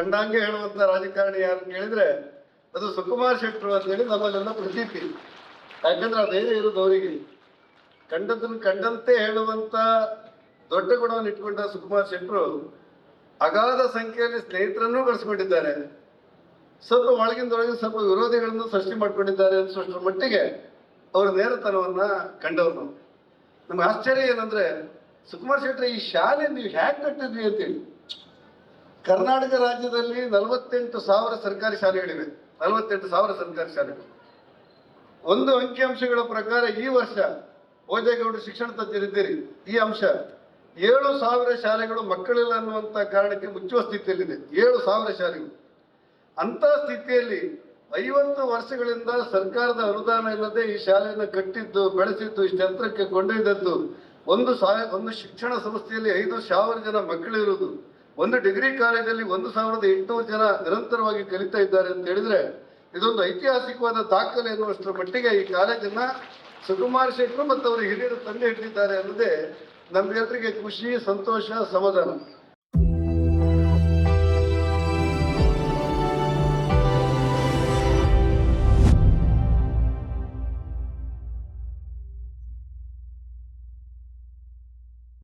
ಕಂಡಂಗೆ ಹೇಳುವಂತ ರಾಜಕಾರಣಿ ಯಾರು ಕೇಳಿದ್ರೆ ಅದು ಸುಕುಮಾರ್ ಶೆಟ್ಟರು ಅಂತ ಹೇಳಿ ನಮ್ಮಲ್ಲೆಲ್ಲ ಪ್ರತೀತಿ. ಯಾಕಂದ್ರೆ ಆ ಧೈರ್ಯ ಇರೋದು ಅವರಿಗೆ. ಕಂಡದನ್ನು ಕಂಡಂತೆ ಹೇಳುವಂತ ದೊಡ್ಡ ಗುಣವನ್ನು ಇಟ್ಕೊಂಡ ಸುಕುಮಾರ್ ಶೆಟ್ಟರು ಅಗಾಧ ಸಂಖ್ಯೆಯಲ್ಲಿ ಸ್ನೇಹಿತರನ್ನೂ ಗಳಿಸ್ಕೊಂಡಿದ್ದಾರೆ. ಸ್ವಲ್ಪ ಒಳಗಿಂದೊಳಗೆ ಸ್ವಲ್ಪ ವಿರೋಧಿಗಳನ್ನು ಸೃಷ್ಟಿ ಮಾಡ್ಕೊಂಡಿದ್ದಾರೆ ಅನ್ಸುವಷ್ಟರ ಮಟ್ಟಿಗೆ ಅವರ ನೇರತನವನ್ನ ಕಂಡವ್ರು ನಾವು. ನಮ್ಗೆ ಆಶ್ಚರ್ಯ ಏನಂದ್ರೆ, ಸುಕುಮಾರ್ ಶೆಟ್ಟರು ಈ ಶಾಲೆ ನೀವು ಹ್ಯಾಕ್ ಕಟ್ಟಿದ್ವಿ ಅಂತೇಳಿ. ಕರ್ನಾಟಕ ರಾಜ್ಯದಲ್ಲಿ 48,000 ಸರ್ಕಾರಿ ಶಾಲೆಗಳಿವೆ. 48,000 ಸರ್ಕಾರಿ ಶಾಲೆಗಳು. ಒಂದು ಅಂಕಿಅಂಶಗಳ ಪ್ರಕಾರ ಈ ವರ್ಷ ಓಜೇಗೌಡರು ಶಿಕ್ಷಣ ತಜ್ಞರಿದ್ದೀರಿ, ಈ ಅಂಶ 7,000 ಶಾಲೆಗಳು ಮಕ್ಕಳಿಲ್ಲ ಅನ್ನುವಂತ ಕಾರಣಕ್ಕೆ ಮುಚ್ಚುವ ಸ್ಥಿತಿಯಲ್ಲಿದೆ. 7,000 ಶಾಲೆಗಳು. ಅಂತ ಸ್ಥಿತಿಯಲ್ಲಿ 50 ವರ್ಷಗಳಿಂದ ಸರ್ಕಾರದ ಅನುದಾನ ಇಲ್ಲದೆ ಈ ಶಾಲೆಯನ್ನು ಕಟ್ಟಿದ್ದು, ಬೆಳೆಸಿದ್ದು, ಇಷ್ಟು ಯಂತ್ರಕ್ಕೆ ಕೊಂಡೊಯ್ದದ್ದು, ಒಂದು ಶಿಕ್ಷಣ ಸಂಸ್ಥೆಯಲ್ಲಿ 5,000 ಜನ ಮಕ್ಕಳಿರುವುದು, ಒಂದು ಡಿಗ್ರಿ ಕಾಲೇಜಲ್ಲಿ 1,800 ಜನ ನಿರಂತರವಾಗಿ ಕಲಿತಾ ಇದ್ದಾರೆ ಅಂತ ಹೇಳಿದ್ರೆ ಇದೊಂದು ಐತಿಹಾಸಿಕವಾದ ದಾಖಲೆ ಎನ್ನುವಷ್ಟರ ಮಟ್ಟಿಗೆ ಈ ಕಾಲೇಜನ್ನ ಸುಕುಮಾರ್ ಶೆಟ್ಟರು ಮತ್ತು ಅವರ ಹಿರಿಯರು ತಂದೆ ಹಿಡಿದಿದ್ದಾರೆ ಅನ್ನೋದೇ ನಮ್ಗೆಲ್ಲರಿಗೆ ಖುಷಿ, ಸಂತೋಷ, ಸಮಾಧಾನ.